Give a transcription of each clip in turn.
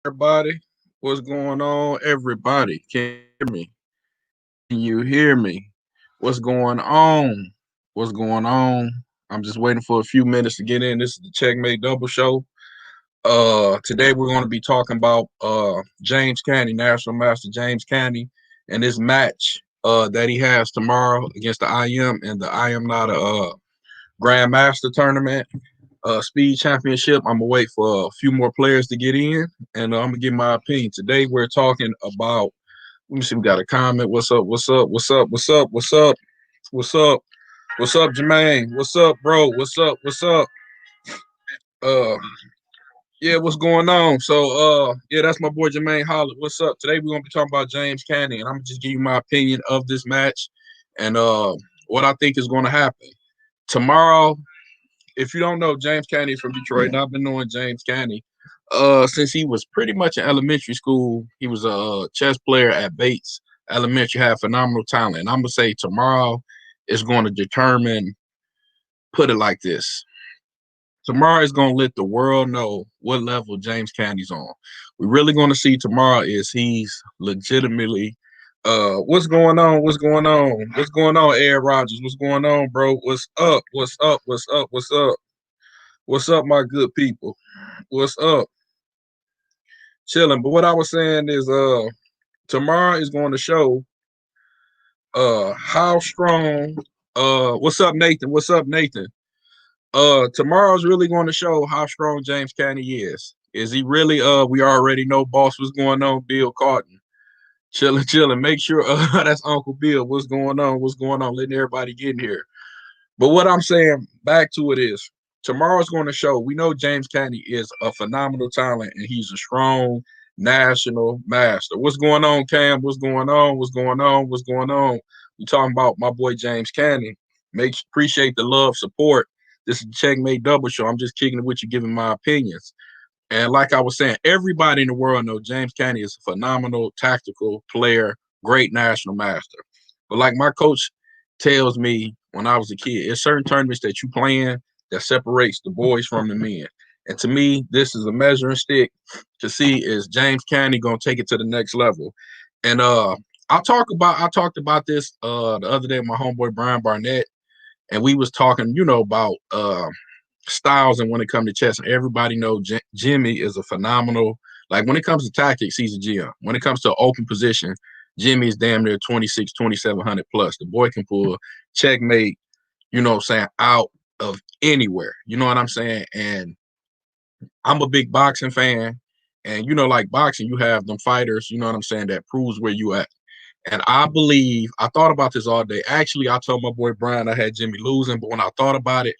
Everybody, what's going on? Everybody, can you hear me? Can you hear me? What's going on? What's going on? I'm just waiting for a few minutes to get in. This is the Checkmate Double show. Today we're going to be talking about James Canty, National Master James Canty, and this match that he has tomorrow against the IM and the IM not a Grandmaster tournament. Speed Championship. I'm gonna wait for a few more players to get in, and I'm gonna give my opinion. Today we're talking about. Let me see. We got a comment. What's up? What's up? What's up? What's up? What's up? What's up? What's up, Jermaine? What's up, bro? What's up? What's up? Uh, yeah, what's going on? Yeah, that's my boy Jermaine Holler. What's up? Today we're gonna be talking about James Canty, and I'm gonna just give you my opinion of this match and what I think is going to happen tomorrow. If you don't know, James Canty is from Detroit, and I've been knowing James Canty since he was pretty much in elementary school. He was a chess player at Bates Elementary, had phenomenal talent. And I'm gonna say tomorrow is going to determine, put it like this. Tomorrow is going to let the world know what level James Canty's on. We're really going to see tomorrow is he's legitimately what's going on? What's going on? What's going on, Ed Rogers? What's going on, bro? What's up? What's up? What's up? What's up? What's up, my good people? What's up? Chilling. But what I was saying is tomorrow is going to show how strong what's up, Nathan? What's up, Nathan? Tomorrow's really going to show how strong James Canty is. Is he really we already know boss what's going on, Bill Carton. Chilling, chilling. Make sure that's Uncle Bill. What's going on? What's going on? Letting everybody get in here. But what I'm saying back to it is tomorrow's going to show. We know James Canty is a phenomenal talent and he's a strong national master. What's going on, Cam? What's going on? What's going on? What's going on? We talking about my boy James Canty. Appreciate the love, support. This is Checkmate Double Show. I'm just kicking it with you, giving my opinions. And like I was saying, everybody in the world knows James Canty is a phenomenal tactical player, great national master. But like my coach tells me when I was a kid, it's certain tournaments that you playing that separates the boys from the men. And to me, this is a measuring stick to see is James Canty gonna take it to the next level. And I talked about this the other day with my homeboy Brian Barnett, and we was talking, about styles and when it comes to chess. And everybody know Jimmy is a phenomenal. Like when it comes to tactics, he's a GM. When it comes to open position, Jimmy is damn near 2,700 plus. The boy can pull checkmate, out of anywhere. You know what I'm saying? And I'm a big boxing fan. And like boxing, you have them fighters, you know what I'm saying, that proves where you at. And I thought about this all day. Actually, I told my boy Brian I had Jimmy losing, but when I thought about it,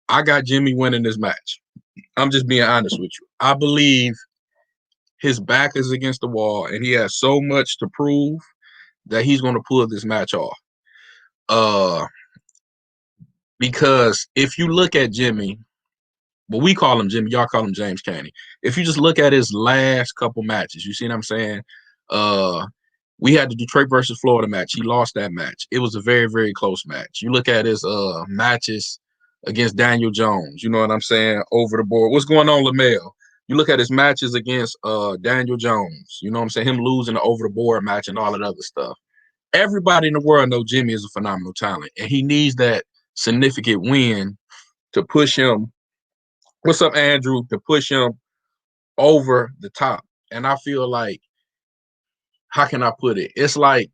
I got Jimmy winning this match. I'm just being honest with you. I believe his back is against the wall and he has so much to prove that he's going to pull this match off. Because if you look at Jimmy, but we call him Jimmy, y'all call him James Canty. If you just look at his last couple matches, you see what I'm saying? We had the Detroit versus Florida match. He lost that match. It was a very, very close match. You look at his matches against Daniel Jones, you know what I'm saying, over the board. What's going on, LaMel? You look at his matches against Daniel Jones, you know what I'm saying, him losing the over the board match and all that other stuff. Everybody in the world knows Jimmy is a phenomenal talent, and he needs that significant win to push him. What's up, Andrew? To push him over the top. And I feel like, how can I put it? It's like,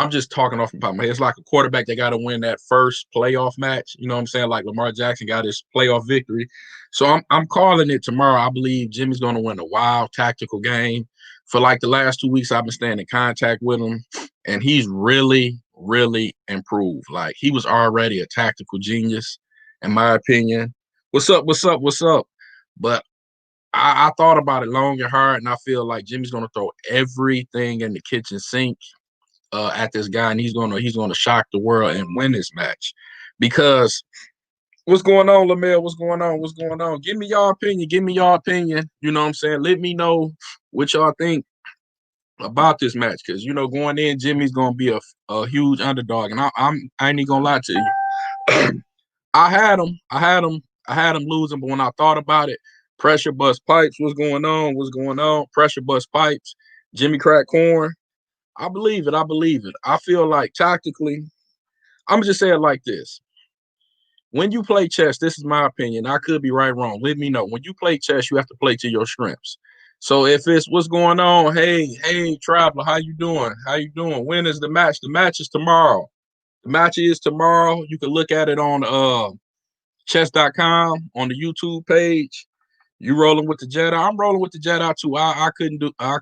I'm just talking off the top of my head. It's like a quarterback that got to win that first playoff match. You know what I'm saying? Like Lamar Jackson got his playoff victory. So I'm calling it tomorrow. I believe Jimmy's going to win a wild tactical game. For like the last 2 weeks, I've been staying in contact with him, and he's really, really improved. Like he was already a tactical genius, in my opinion. What's up? What's up? What's up? But I thought about it long and hard, and I feel like Jimmy's going to throw everything in the kitchen sink at this guy, and he's gonna shock the world and win this match. Because what's going on, LaMel? What's going on? What's going on? Give me your opinion. Give me your opinion. You know what I'm saying? Let me know what y'all think about this match. Because going in, Jimmy's gonna be a huge underdog, and I ain't even gonna lie to you. I had him losing, but when I thought about it, Pressure Bust Pipes, what's going on? What's going on? Pressure Bust Pipes, Jimmy Crack Corn. I believe it. I believe it. I feel like tactically, I'm gonna just say it like this. When you play chess, this is my opinion. I could be right, wrong. Let me know. When you play chess, you have to play to your strengths. So if it's what's going on, hey, Traveler, how you doing? How you doing? When is the match? The match is tomorrow. The match is tomorrow. You can look at it on chess.com on the YouTube page. You rolling with the Jedi? I'm rolling with the Jedi too. I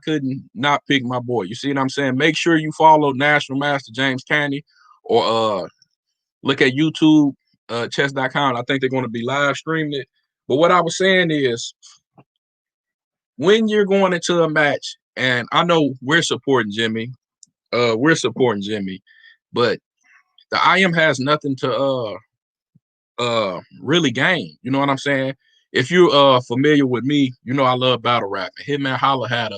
couldn't not pick my boy. You see what I'm saying? Make sure you follow National Master James Canty or look at YouTube, chess.com. I think they're going to be live streaming it. But what I was saying is, when you're going into a match, and I know we're supporting Jimmy, but the IM has nothing to really gain. You know what I'm saying? If you're familiar with me, you know I love battle rapping. Hitman Holla had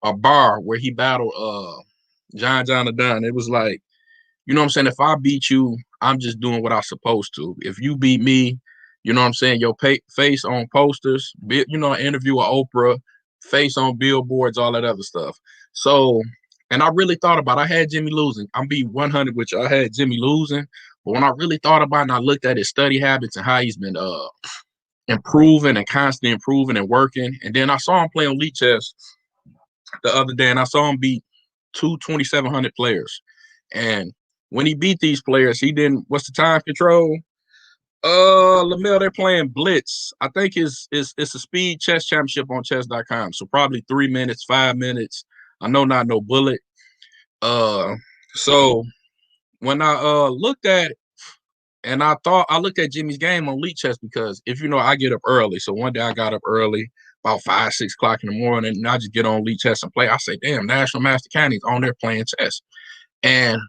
a bar where he battled John Dunn. It was like, you know what I'm saying? If I beat you, I'm just doing what I'm supposed to. If you beat me, you know what I'm saying? Your face on posters, you know, interview with Oprah, face on billboards, all that other stuff. So, and I really thought about it. I had Jimmy losing. I'm be 100 with you. I had Jimmy losing. But when I really thought about it and I looked at his study habits and how he's been improving and constantly improving and working, and then I saw him play on Elite Chess the other day, and I saw him beat two 2,700 players. And when he beat these players, he didn't. What's the time control? Lamel, they're playing Blitz. I think it's a speed chess championship on chess.com. So probably 3 minutes, 5 minutes. I know not no bullet. So when I looked at it, and I looked at Jimmy's game on Elite Chess, because if you know, I get up early. So one day I got up early, about 5, 6 o'clock in the morning, and I just get on Elite Chess and play. I say, damn, National Master Canty's on there playing chess. And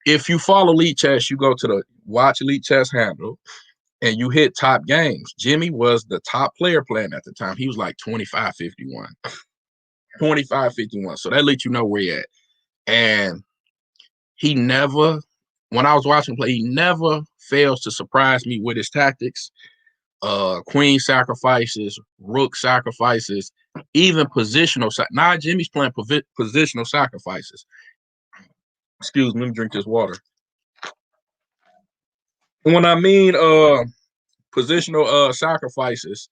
if you follow Elite Chess, you go to the Watch Elite Chess handle and you hit top games. Jimmy was the top player playing at the time. He was like 25-51. 25-51. So that lets you know where he at. And he never, when I was watching him play, he never fails to surprise me with his tactics. Queen sacrifices, rook sacrifices, even positional. Now Jimmy's playing positional sacrifices. Excuse me, let me drink this water. When I mean positional sacrifices,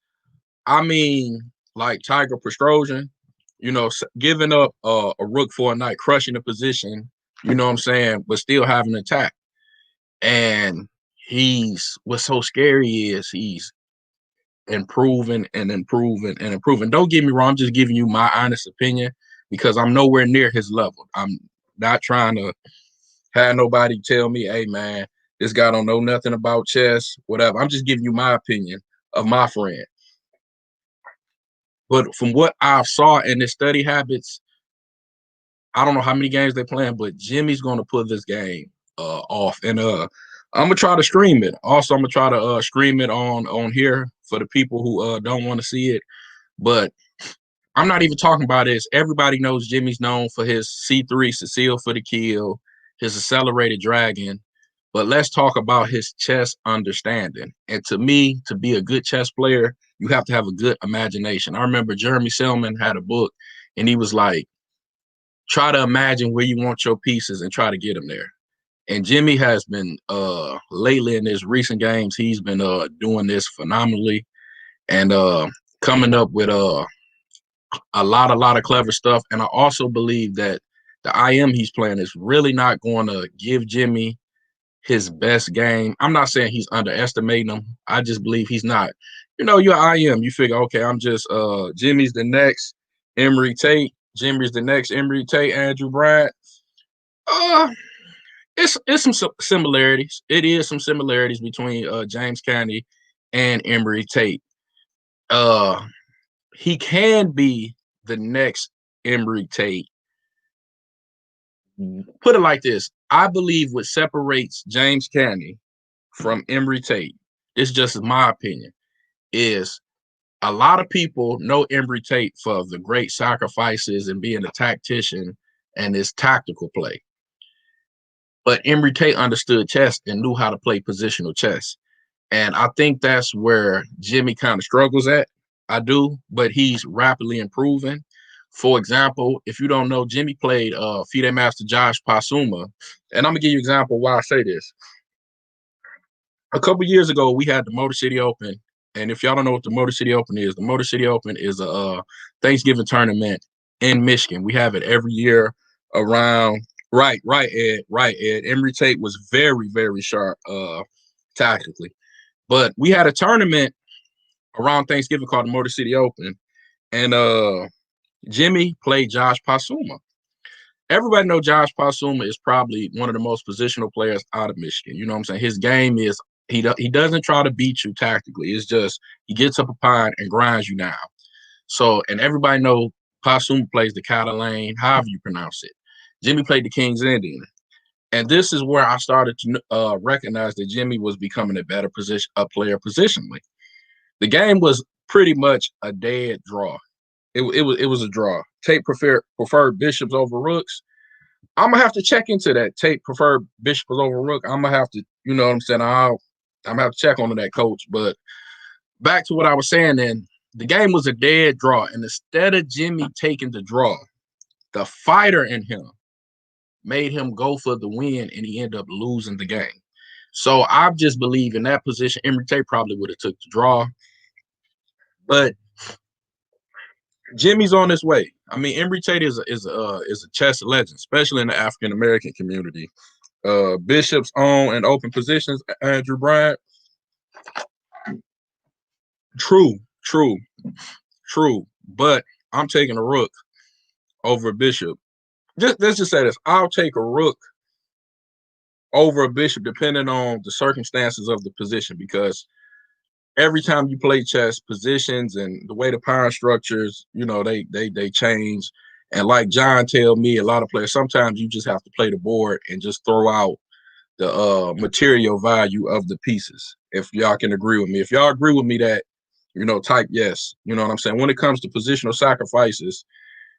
I mean like Tiger Prostrojan, you know, giving up a rook for a knight, crushing the position, you know what I'm saying, but still having an attack. And what's so scary is he's improving and improving and improving. Don't get me wrong, I'm just giving you my honest opinion because I'm nowhere near his level. I'm not trying to have nobody tell me, hey man, this guy don't know nothing about chess, whatever. I'm just giving you my opinion of my friend. But from what I saw in his study habits, I don't know how many games they're playing, but Jimmy's going to put this game off. And I'm going to try to stream it. Also, I'm going to try to stream it on here for the people who don't want to see it. But I'm not even talking about this. Everybody knows Jimmy's known for his C3, Cecile for the kill, his accelerated dragon. But let's talk about his chess understanding. And to me, to be a good chess player, you have to have a good imagination. I remember Jeremy Selman had a book, and he was like, try to imagine where you want your pieces and try to get them there. And Jimmy has been lately in his recent games, he's been doing this phenomenally and coming up with a lot of clever stuff. And I also believe that the IM he's playing is really not going to give Jimmy his best game. I'm not saying he's underestimating him. I just believe he's not. You know, you're IM. You figure, okay, I'm just Jimmy's the next Emory Tate. Jimmy's the next Emory Tate, Andrew Bryant. It's some similarities. It is some similarities between James Canty and Emory Tate. He can be the next Emory Tate. Put it like this. I believe what separates James Canty from Emory Tate, this just is my opinion, is a lot of people know Emory Tate for the great sacrifices and being a tactician and his tactical play. But Emory Tate understood chess and knew how to play positional chess. And I think that's where Jimmy kind of struggles at. I do, but he's rapidly improving. For example, if you don't know, Jimmy played FIDE Master Josh Pasuma. And I'm gonna give you an example why I say this. A couple years ago, we had the Motor City Open. And if y'all don't know what the Motor City Open is, the Motor City Open is a Thanksgiving tournament in Michigan. We have it every year around Ed. Emory Tate was very, very sharp tactically. But we had a tournament around Thanksgiving called the Motor City Open. And Jimmy played Josh Pasuma. Everybody know Josh Pasuma is probably one of the most positional players out of Michigan. You know what I'm saying? His game is he doesn't try to beat you tactically. It's just he gets up a pine and grinds you down. So, and everybody know Pasuma plays the Catalane, however you pronounce it. Jimmy played the King's Indian. And this is where I started to recognize that Jimmy was becoming a better player positionally. The game was pretty much a dead draw. It was a draw. Tate preferred bishops over rooks. I'm gonna have to check into that. Tate preferred bishops over rook. I'm gonna have to, you know what I'm saying? I'm gonna have to check on that, coach. But back to what I was saying, then the game was a dead draw, and instead of Jimmy taking the draw, the fighter in him made him go for the win, and he ended up losing the game. So I just believe in that position, Emory Tate probably would have took the draw, but Jimmy's on his way. I mean, Emory Tate is a chess legend, especially in the African American community. Bishops on and open positions, Andrew Bryant. True. But I'm taking a rook over a bishop. Let's just say this. I'll take a rook over a bishop depending on the circumstances of the position, because every time you play chess, positions and the way the pawn structures, you know, they change. And like John tell me, a lot of players, sometimes you just have to play the board and just throw out the material value of the pieces. If y'all can agree with me. If y'all agree with me that, you know, type yes. You know what I'm saying? When it comes to positional sacrifices,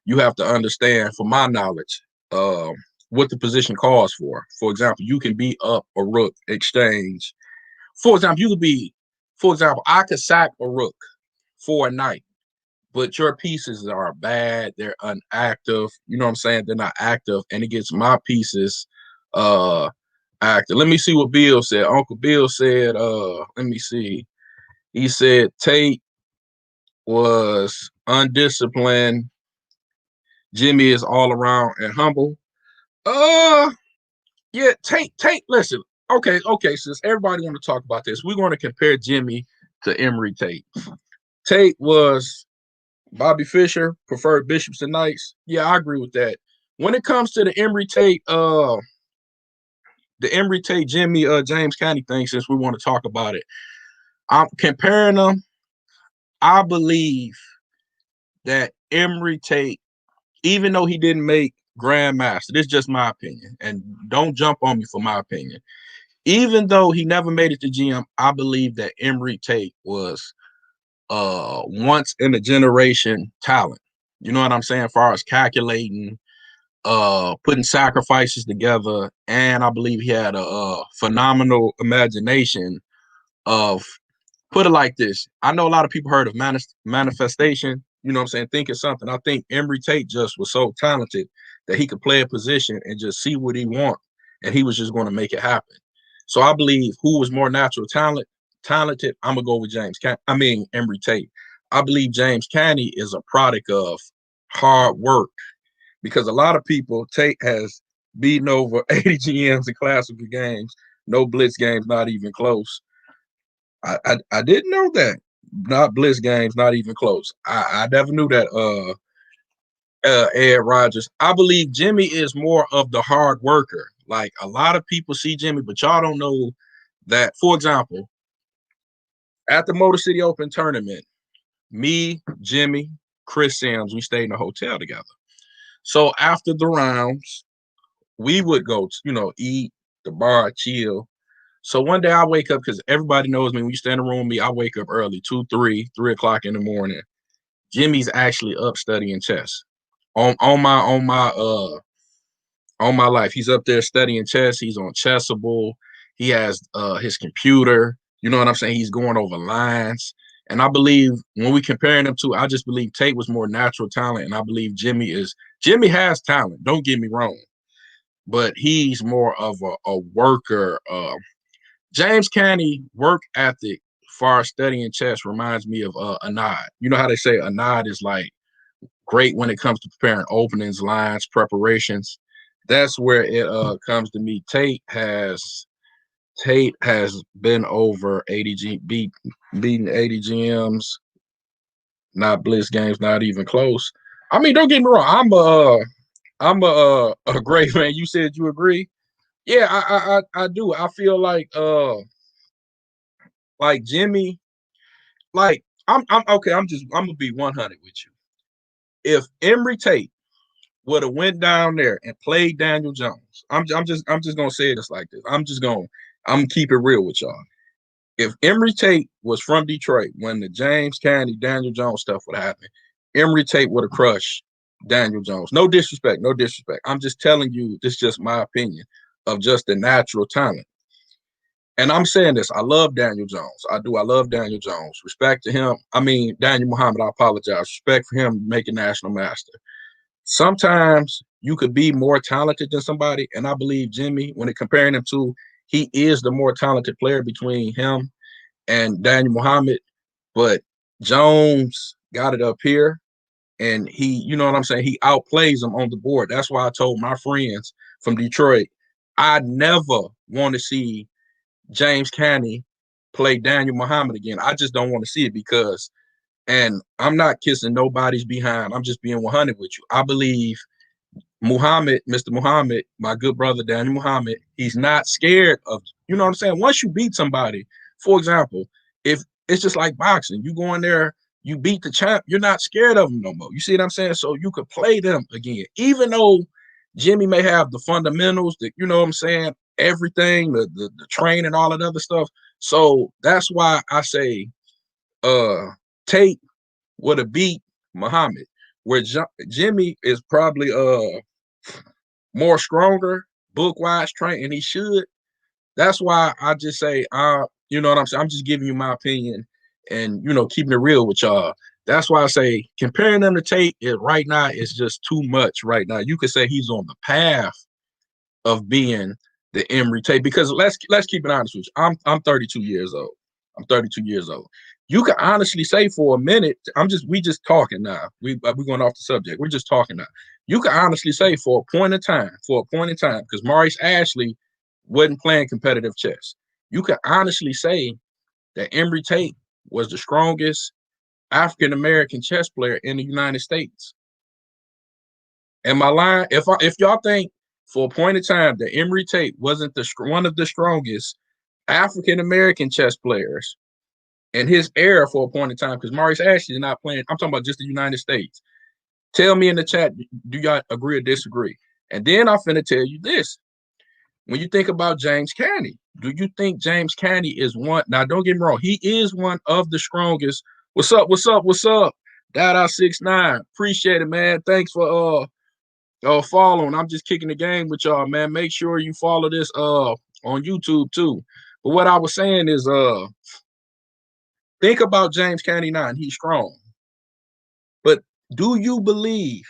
you have to understand, from my knowledge, what the position calls for. For example, you can be up a rook exchange. For example, I could sack a rook for a knight, but your pieces are bad. They're inactive. You know what I'm saying? They're not active, and it gets my pieces active. Let me see what Bill said. Uncle Bill said, let me see. He said Tate was undisciplined. Jimmy is all around and humble. Yeah, Tate, listen. Okay, since everybody want to talk about this, we're going to compare Jimmy to Emory Tate. Tate was Bobby Fischer, preferred bishops and knights. Yeah, I agree with that. When it comes to the Emory Tate Jimmy James Canty thing, since we want to talk about it, I'm comparing them. I believe that Emory Tate, even though he didn't make Grandmaster, this is just my opinion, and don't jump on me for my opinion. Even though he never made it to GM, I believe that Emory Tate was once in a generation talent. You know what I'm saying? As far as calculating, putting sacrifices together, and I believe he had a phenomenal imagination of, put it like this. I know a lot of people heard of manifestation, you know what I'm saying, thinking something. I think Emory Tate just was so talented that he could play a position and just see what he want, and he was just going to make it happen. So I believe who was more natural talented, I'm going to go with Emory Tate. I believe James Canty is a product of hard work, because a lot of people, Tate has beaten over 80 GMs in classical games, no blitz games, not even close. I didn't know that. Not blitz games, not even close. I never knew that. Ed Rogers. I believe Jimmy is more of the hard worker. Like, a lot of people see Jimmy, but y'all don't know that. For example, at the Motor City Open tournament, me, Jimmy, Chris Sims, we stayed in a hotel together. So after the rounds, we would go, eat, the bar, chill. So one day I wake up, because everybody knows me. When you stay in the room with me, I wake up early, 3 o'clock in the morning. Jimmy's actually up studying chess. On my life. He's up there studying chess. He's on Chessable. He has his computer. You know what I'm saying? He's going over lines. And I believe when we comparing them to, I just believe Tate was more natural talent. And I believe Jimmy has talent. Don't get me wrong. But he's more of a worker. James Canty work ethic for studying chess reminds me of Anad. You know how they say Anad is like great when it comes to preparing openings, lines, preparations. That's where it comes to me. Tate has been over 80 beating 80 GMs, not blitz games, not even close. I mean, don't get me wrong. I'm a great man. You said you agree. Yeah, I do. I feel like Jimmy, like I'm okay. I'm gonna be 100 with you. If Emory Tate would have went down there and played Daniel Jones, I'm just gonna say this like this. I'm gonna keep it real with y'all. If Emory Tate was from Detroit when the James Canty, Daniel Jones stuff would happen, Emory Tate would have crushed Daniel Jones. No disrespect, no disrespect. I'm just telling you, this is just my opinion of just the natural talent. And I'm saying this, I love Daniel Jones. I do. I love Daniel Jones. Respect to him. I mean, Daniel Muhammad, I apologize. Respect for him making national master. Sometimes you could be more talented than somebody. And I believe Jimmy, when it comparing him to, he is the more talented player between him and Daniel Muhammad. But Jones got it up here. And he, you know what I'm saying? He outplays him on the board. That's why I told my friends from Detroit, I never want to see James Canty play Daniel Muhammad again. I just don't want to see it because, and I'm not kissing nobody's behind. I'm just being 100 with you. I believe Muhammad, Mr. Muhammad, my good brother Daniel Muhammad, he's not scared of, you know what I'm saying? Once you beat somebody, for example, if it's just like boxing, you go in there, you beat the champ, you're not scared of them no more. You see what I'm saying? So you could play them again, even though Jimmy may have the fundamentals, that you know what I'm saying, everything, the train and all that other stuff. So that's why I say Tate would have beat Muhammad, where Jimmy is probably more stronger, book wise trained, and he should. That's why I just say, you know what I'm saying? I'm just giving you my opinion and, you know, keeping it real with y'all. That's why I say comparing them to Tate right now is just too much right now. You could say he's on the path of being the Emory Tate because let's keep it honest with you. I'm 32 years old. I'm 32 years old. You can honestly say for a minute, we just talking now. We're going off the subject. We're just talking now. You can honestly say for a point in time, because Maurice Ashley wasn't playing competitive chess. You can honestly say that Emory Tate was the strongest African American chess player in the United States. Am I lying? If y'all think for a point in time that Emory Tate wasn't one of the strongest African American chess players in his era for a point in time, because Maurice Ashley is not playing. I'm talking about just the United States. Tell me in the chat, do y'all agree or disagree? And then I'm finna tell you this. When you think about James Canty, do you think James Canty is one? Now, don't get me wrong. He is one of the strongest. What's up? What's up? What's up? Dada69. Appreciate it, man. Thanks for following. I'm just kicking the game with y'all, man. Make sure you follow this on YouTube too. But what I was saying is think about James Canty now, and he's strong. But do you believe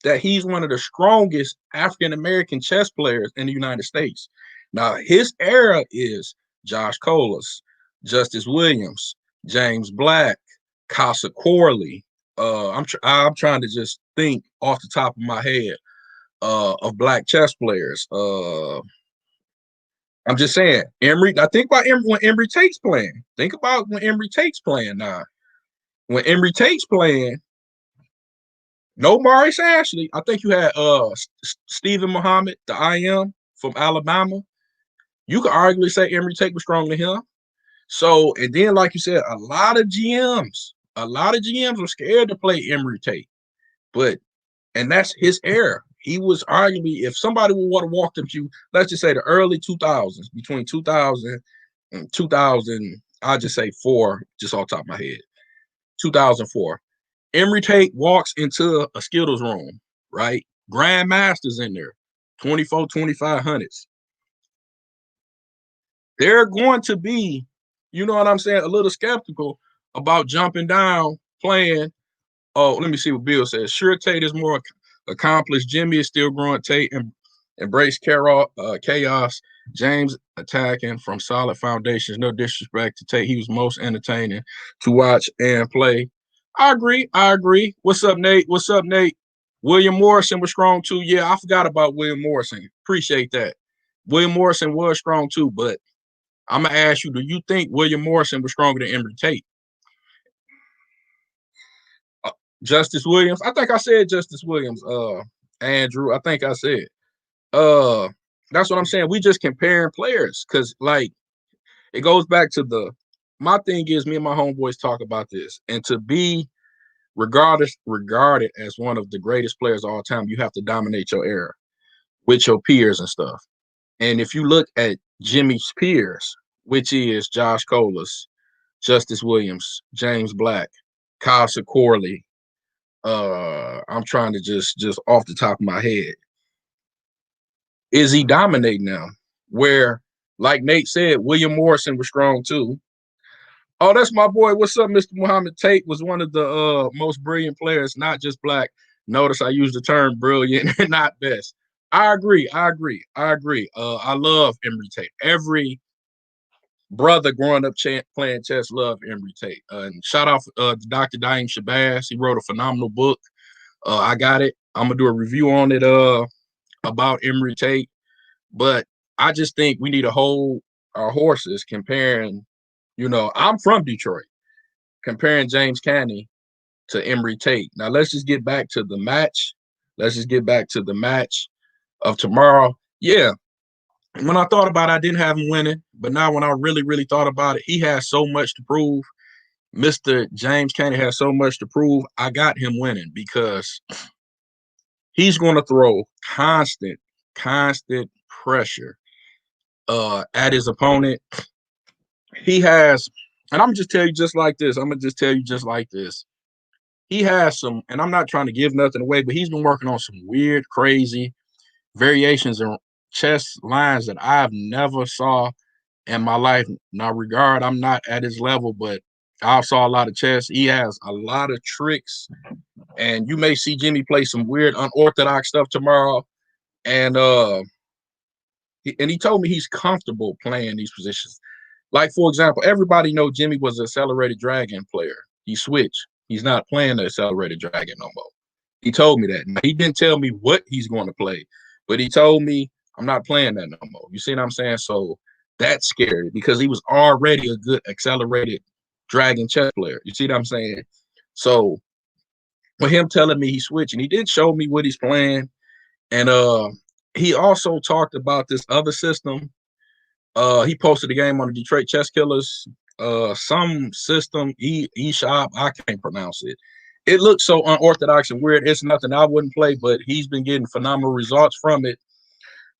that he's one of the strongest African American chess players in the United States? Now, his era is Josh Colas, Justice Williams, James Black, Casa Corley. I'm trying to just think off the top of my head of black chess players. I'm just saying, Emory. I think about Emory when Emory Tate's playing. Think about when Emory Tate's playing now. When Emory Tate's playing, no Maurice Ashley. I think you had Stephen Muhammad, the IM from Alabama. You could arguably say Emory Tate was stronger than him. So, and then like you said, a lot of GMs were scared to play Emory Tate. And that's his era. He was arguably, if somebody would have walked up to you, let's just say the early 2000s, between 2000 and 2000, I'll just say four, just off the top of my head, 2004. Emory Tate walks into a Skittles room, right? Grandmasters in there, 24, 2500s. They're going to be you know what I'm saying, a little skeptical about jumping down playing. Oh, let me see what Bill says. Sure, Tate is more accomplished. Jimmy is still growing. Tate embrace chaos. James attacking from solid foundations. No disrespect to Tate. He was most entertaining to watch and play. I agree. I agree. What's up, Nate? What's up, Nate? William Morrison was strong too. Yeah, I forgot about William Morrison. Appreciate that. William Morrison was strong too, but I'm gonna ask you: do you think William Morrison was stronger than Emory Tate? Justice Williams. I think I said Justice Williams. Andrew. I think I said. Uh, that's what I'm saying. We just comparing players because, like, it goes back to my thing is me and my homeboys talk about this, and to be regarded as one of the greatest players of all time, you have to dominate your era with your peers and stuff. And if you look at Jimmy's peers, which is Josh Colas, Justice Williams, James Black, Kyle Corley, I'm trying to just off the top of my head, is he dominating now? Where, like Nate said, William Morrison was strong too. Oh, that's my boy. What's up, Mr. Muhammad? Tate was one of the most brilliant players, not just black. Notice I use the term brilliant and not best. I agree. I I love Emory Tate. Every brother growing up playing chess loved Emory Tate. And shout out to Dr. Daim Shabazz. He wrote a phenomenal book. I got it. I'm gonna do a review on it about Emory Tate. But I just think we need to hold our horses comparing. I'm from Detroit. Comparing James Canty to Emory Tate. Now let's just get back to the match. Let's just get back to the match of tomorrow. Yeah, when I thought about it, I didn't have him winning. But now when I really, really thought about it, he has so much to prove. Mr. James Canty has so much to prove. I got him winning because he's going to throw constant pressure at his opponent. He has, and I'm going to just tell you just like this. He has some, and I'm not trying to give nothing away, but he's been working on some weird, crazy variations in chess lines that I've never saw in my life. Now, I'm not at his level, but I saw a lot of chess. He has a lot of tricks, and you may see Jimmy play some weird, unorthodox stuff tomorrow. And he told me he's comfortable playing these positions. Like, for example, everybody know Jimmy was an accelerated dragon player. He switched. He's not playing the accelerated dragon no more. He told me that. Now, he didn't tell me what he's going to play, but he told me I'm not playing that no more. You see what I'm saying? So that's scary because he was already a good accelerated dragon chess player. You see what I'm saying? So with him telling me he's switching, he did show me what he's playing. And he also talked about this other system. He posted a game on the Detroit Chess Killers. Some system, eShop, I can't pronounce it. It looks so unorthodox and weird. It's nothing I wouldn't play, but he's been getting phenomenal results from it.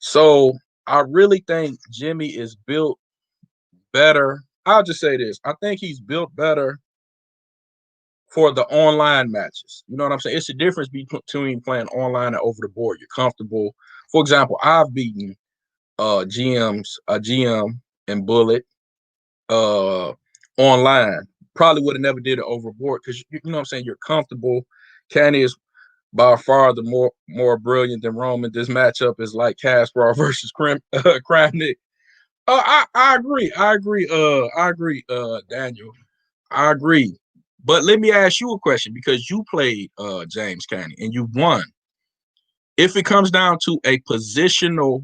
So I really think Jimmy is built better. I'll just say this. I think he's built better for the online matches. You know what I'm saying? It's the difference between playing online and over the board. You're comfortable. For example, I've beaten GM and Bullet online. Probably would have never did it overboard because you know what I'm saying, you're comfortable. Canty is by far the more brilliant than Roman. This matchup is like Kasparov versus Kramnik. I agree. Daniel. I agree. But let me ask you a question because you played James Canty and you won. If it comes down to a positional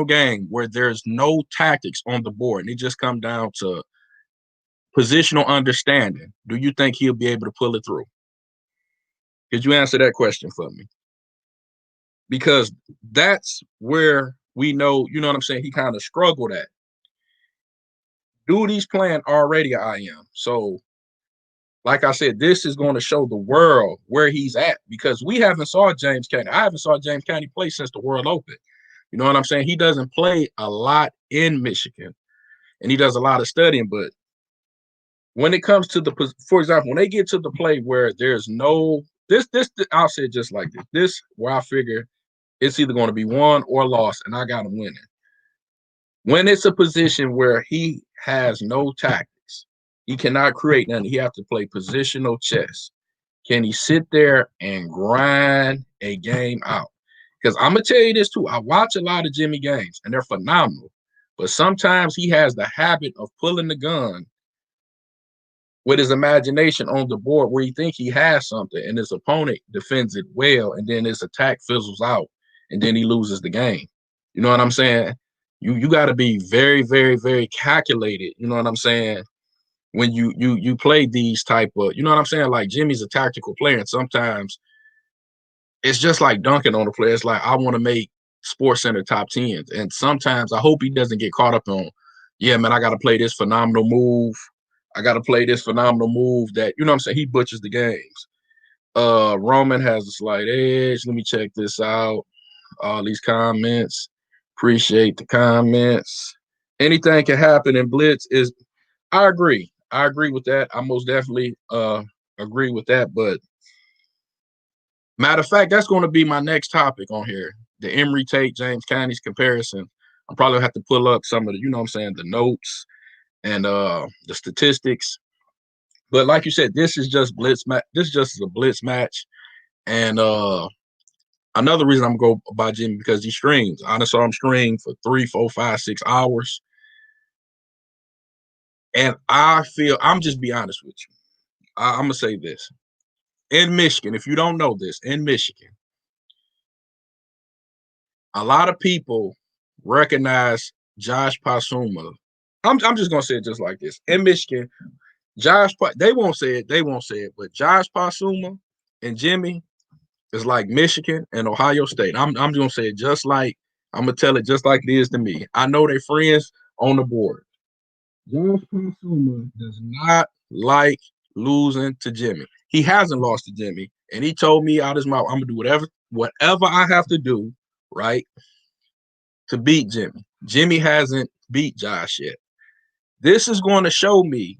game where there's no tactics on the board and it just comes down to positional understanding, do you think he'll be able to pull it through? Could you answer that question for me? Because that's where we know, you know what I'm saying, he kind of struggled at. Dude, he's playing already IM. So, like I said, this is going to show the world where he's at because we haven't saw James Canty. I haven't saw James Canty play since the World Open. You know what I'm saying? He doesn't play a lot in Michigan, and he does a lot of studying. But when it comes to for example, when they get to the play where there's no I'll say it just like this. This where I figure it's either going to be won or lost, and I got him winning. When it's a position where he has no tactics. He cannot create nothing. He has to play positional chess. Can he sit there and grind a game out? Because I'm gonna tell you this too. I watch a lot of Jimmy games, and they're phenomenal. But sometimes he has the habit of pulling the gun with his imagination on the board where he think he has something, and his opponent defends it well, and then his attack fizzles out, and then he loses the game. You know what I'm saying? You got to be very, very, very calculated. You know what I'm saying? When you play these type of, you know what I'm saying? Like Jimmy's a tactical player, and sometimes it's just like dunking on a player. It's like I want to make Sports Center top 10s, and sometimes I hope he doesn't get caught up on, yeah, man, I got to play this phenomenal move. I got to play this phenomenal move that, you know what I'm saying? He butchers the games. Roman has a slight edge. Let me check this out. All these comments. Appreciate the comments. Anything can happen in blitz is, I agree. I agree with that. I most definitely agree with that. But matter of fact, that's going to be my next topic on here. The Emory Tate, James Canty's comparison. I'm probably gonna have to pull up some of the, you know what I'm saying, the notes and the statistics. But like you said, this is just blitz match. This is just a blitz match. And another reason I'm going to go by Jimmy because he streams. I saw him stream for 3, 4, 5, 6 hours. And I feel, I'm just be honest with you. I'm going to say this. In Michigan, if you don't know this, in Michigan, a lot of people recognize Josh Pasuma. I'm just going to say it just like this. In Michigan, they won't say it, but Josh Pasuma and Jimmy is like Michigan and Ohio State. I'm just gonna say it just like I'm gonna tell it just like it is to me. I know they're friends on the board. Josh Pasuma does not like losing to Jimmy. He hasn't lost to Jimmy, and he told me out his mouth, I'm gonna do whatever I have to do, right, to beat Jimmy. Jimmy hasn't beat Josh yet. This is going to show me,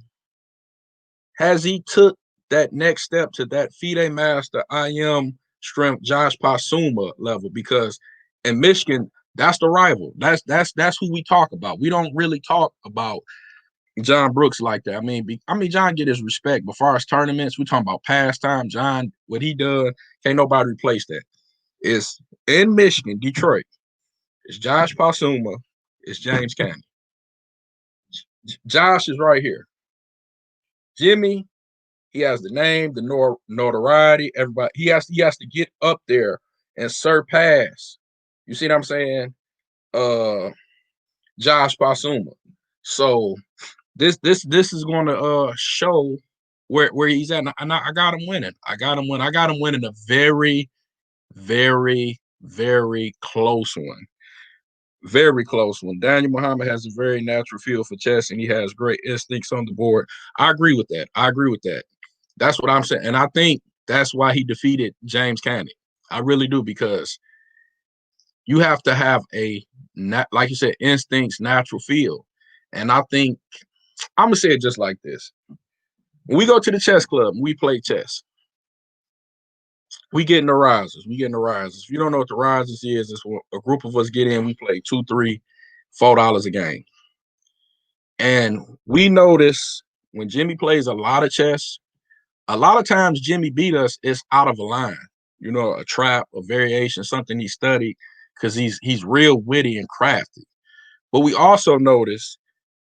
has he took that next step to that FIDE Master IM strength Josh Pasuma level? Because in Michigan, that's the rival. That's who we talk about. We don't really talk about John Brooks like that. I mean, John get his respect. But far as tournaments, we talking about pastime. John, what he does, can't nobody replace that. It's in Michigan, Detroit. It's Josh Pasuma. It's James Canty. Josh is right here. Jimmy, he has the name, the notoriety. Everybody, he has to get up there and surpass. You see what I'm saying? Josh Pasuma. So this is going to show where he's at. And I got him winning. I got him winning a very, very, very close one. Very close one. Daniel Muhammad has a very natural feel for chess, and he has great instincts on the board. I agree with that. That's what I'm saying. And I think that's why he defeated James Canty. I really do, because you have to have like you said, instincts, natural feel. And I think, I'm going to say it just like this. When we go to the chess club and we play chess, we get in the risers. If you don't know what the risers is, it's a group of us get in, we play $2, $3, $4 a game. And we notice when Jimmy plays a lot of chess, a lot of times Jimmy beat us, it's out of a line, you know, a trap, a variation, something he studied, because he's real witty and crafty. But we also notice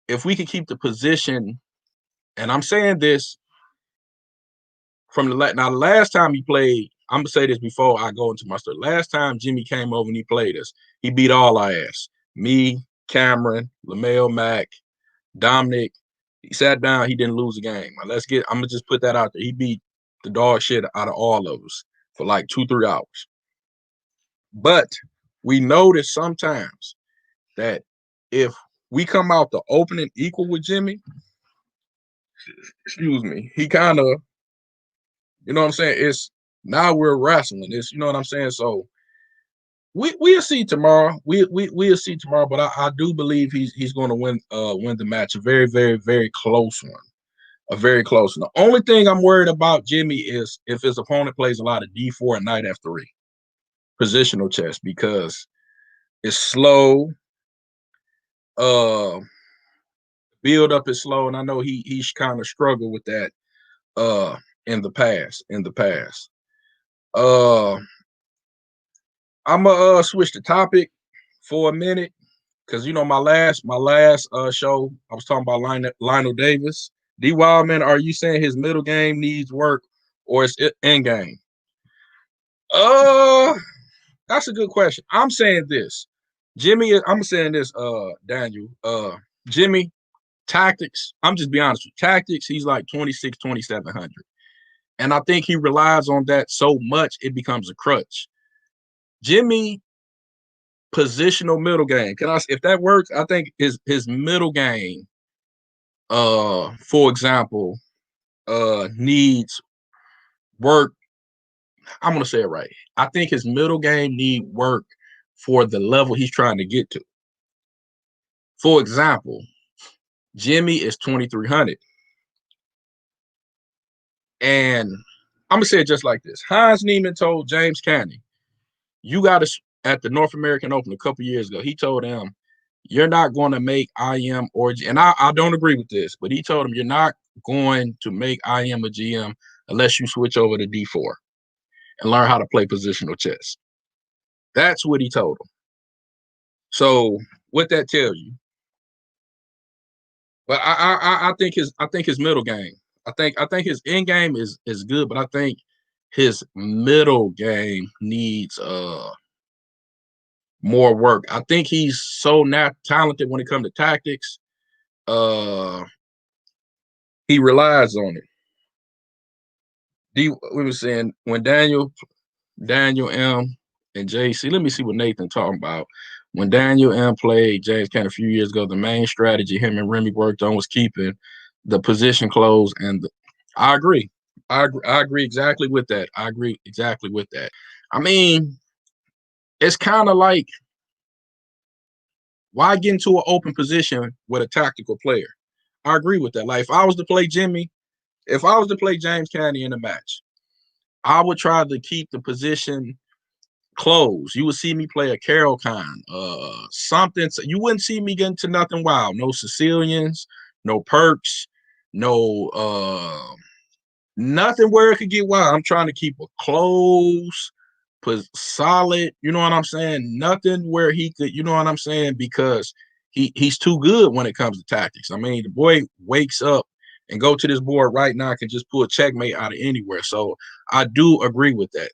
if we could keep the position, and I'm saying this from the last time he played, I'm gonna say this before I go into my story. Last time Jimmy came over and he played us, he beat all our ass. Me, Cameron, LaMel Mack, Dominic. He sat down, he didn't lose a game. I'm gonna just put that out there. He beat the dog shit out of all of us for like 2, 3 hours. But we notice sometimes that if we come out the opening equal with Jimmy, excuse me, he kind of, you know what I'm saying? It's now we're wrestling. It's, you know what I'm saying? So we'll see tomorrow. We'll see tomorrow, but I do believe he's going to win the match. A very, very, very close one. A very close one. The only thing I'm worried about Jimmy is if his opponent plays a lot of D4 and knight F3 positional chess, because it's slow. build up is slow, and I know he's kind of struggled with that in the past. Uh I'm gonna switch the topic for a minute because my last show I was talking about Lionel Davis. D Wildman, are you saying his middle game needs work or is it end game? That's a good question. I'm saying this. I'm saying this, Daniel. Jimmy, tactics. I'm just be honest with you. Tactics, he's like 26, 2,700. And I think he relies on that so much it becomes a crutch. Jimmy, positional middle game. If that works, I think his middle game, for example, needs work. I'm gonna say it right. I think his middle game need work for the level he's trying to get to. For example, Jimmy is 2,300. And I'm gonna say it just like this. Hans Niemann told James Canty, you got to, at the North American Open a couple years ago, he told him, you're not going to make IM or GM. And I don't agree with this, but he told him, you're not going to make IM a GM unless you switch over to D4 and learn how to play positional chess. That's what he told him. So what that tells you. But I think his middle game. I think his end game is good, but I think his middle game needs more work. I think he's so not talented when it comes to tactics. He relies on it. We were saying when Daniel M and JC. Let me see what Nathan talking about. When Daniel M played James Canty a few years ago, the main strategy him and Remy worked on was keeping the position closed. And I agree. I agree exactly with that. I mean, it's kind of like, why get into an open position with a tactical player? I agree with that. Like if I was to play James Canty in a match, I would try to keep the position closed. You would see me play a Carol Con, something. You wouldn't see me get into nothing wild. No Sicilians, no perks, no nothing where it could get wild. I'm trying to keep a close, solid. You know what I'm saying? Nothing where he could. You know what I'm saying? Because he's too good when it comes to tactics. I mean, the boy wakes up and go to this board right now, can just pull a checkmate out of anywhere. So I do agree with that.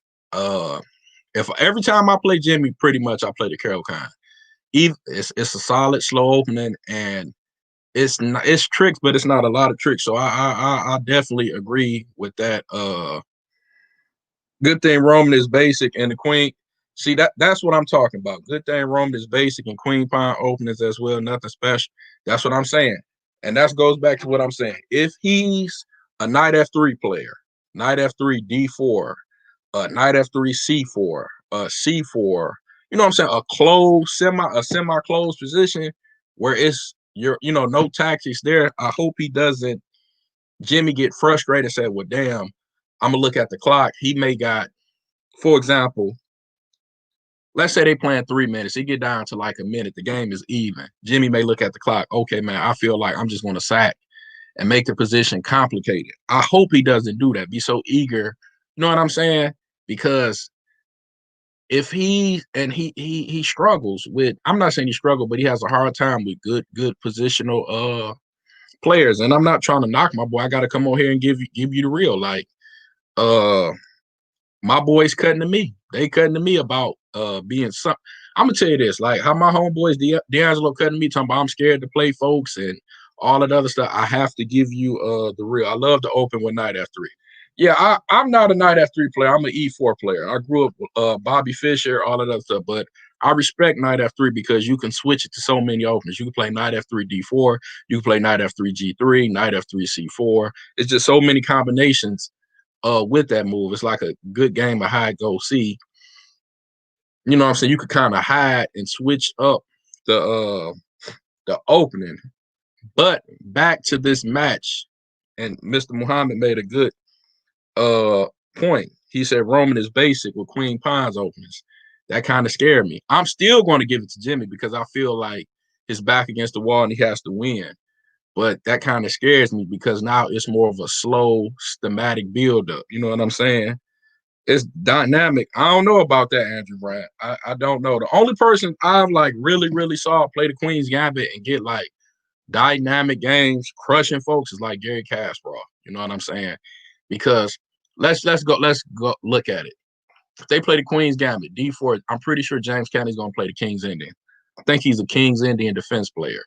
If every time I play Jimmy, pretty much I play the Carol Con. It's a solid, slow opening, and it's tricks, but it's not a lot of tricks. So I definitely agree with that. Good thing Roman is basic and the queen. See that's what I'm talking about. Good thing Roman is basic and queen pawn openings as well. Nothing special. That's what I'm saying. And that goes back to what I'm saying. If he's a knight f3 player, knight f3 d4, knight f3 c4, c4. You know what I'm saying? A closed semi-closed position where it's no tactics there. I hope he doesn't. Jimmy get frustrated and say, "Well, damn, I'm gonna look at the clock. He may got, for example, let's say they playing 3 minutes. He get down to like a minute. The game is even. Jimmy may look at the clock. Okay, man, I feel like I'm just gonna sack and make the position complicated. I hope he doesn't do that. Be so eager. You know what I'm saying? Because if he struggles with, I'm not saying he struggled, but he has a hard time with good positional players. And I'm not trying to knock my boy. I got to come on here and give you the real. Like my boys cutting to me. They cutting to me about being some. I'm gonna tell you this, like how my homeboys D'Angelo cutting to me, talking about I'm scared to play folks and all that other stuff. I have to give you the real. I love to open with knight f3. Yeah, I'm not a knight f3 player. I'm an e4 player. I grew up with Bobby Fischer, all that other stuff, but I respect knight f3 because you can switch it to so many openings. You can play knight f3 d4, you can play knight f3 g3, knight f3 c4. It's just so many combinations with that move. It's like a good game of hide go see. You know what I'm saying? You could kind of hide and switch up the opening. But back to this match, and Mr. Muhammad made a good point. He said Roman is basic with queen pawns openings. That kind of scared me. I'm still going to give it to Jimmy because I feel like his back against the wall and he has to win. But that kind of scares me because now it's more of a slow, schematic build-up. You know what I'm saying? It's dynamic. I don't know about that, Andrew Brand. I don't know. The only person I've like really saw play the Queen's Gambit and get like dynamic games, crushing folks is like Gary Kasparov. You know what I'm saying? Because let's go look at it. If they play the Queen's Gambit, D4, I'm pretty sure James Canty's gonna play the King's Indian. I think he's a King's Indian defense player,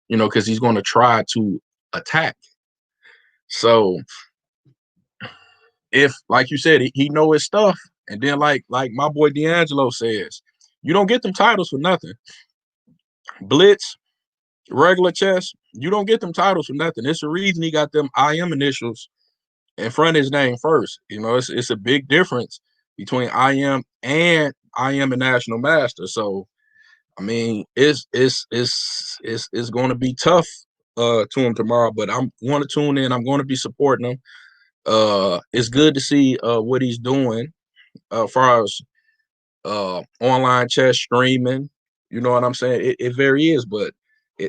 you know, because he's gonna try to attack. So if, like you said, he know his stuff, and then like my boy D'Angelo says, you don't get them titles for nothing. Blitz, regular chess, you don't get them titles for nothing. It's a reason he got them IM initials in front of his name first. You know, it's a big difference between IM and I am a national master. So I mean, it's going to be tough to him tomorrow, but I'm going to tune in. I'm going to be supporting him. It's good to see what he's doing as far as online chess streaming. You know what I'm saying? It very is, but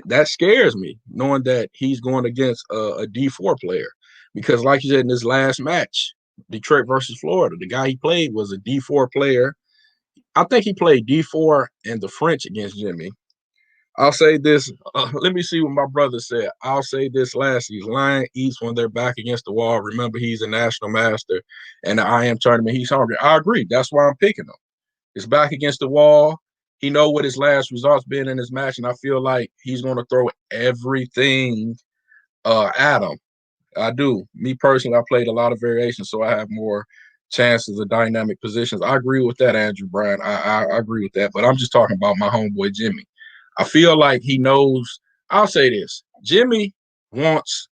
that scares me knowing that he's going against a D4 player because, like you said, in this last match, Detroit versus Florida, the guy he played was a D4 player. I think he played D4 and the French against Jimmy. I'll say this. Let me see what my brother said. I'll say this last season. Lion eats when they're back against the wall. Remember, he's a national master. And the IM tournament, he's hungry. I agree. That's why I'm picking him. It's back against the wall. He know what his last results been in his match, and I feel like he's going to throw everything at him. I do. Me personally, I played a lot of variations, so I have more chances of dynamic positions. I agree with that, Andrew Bryan. I agree with that, but I'm just talking about my homeboy Jimmy. I feel like he knows. I'll say this: Jimmy wants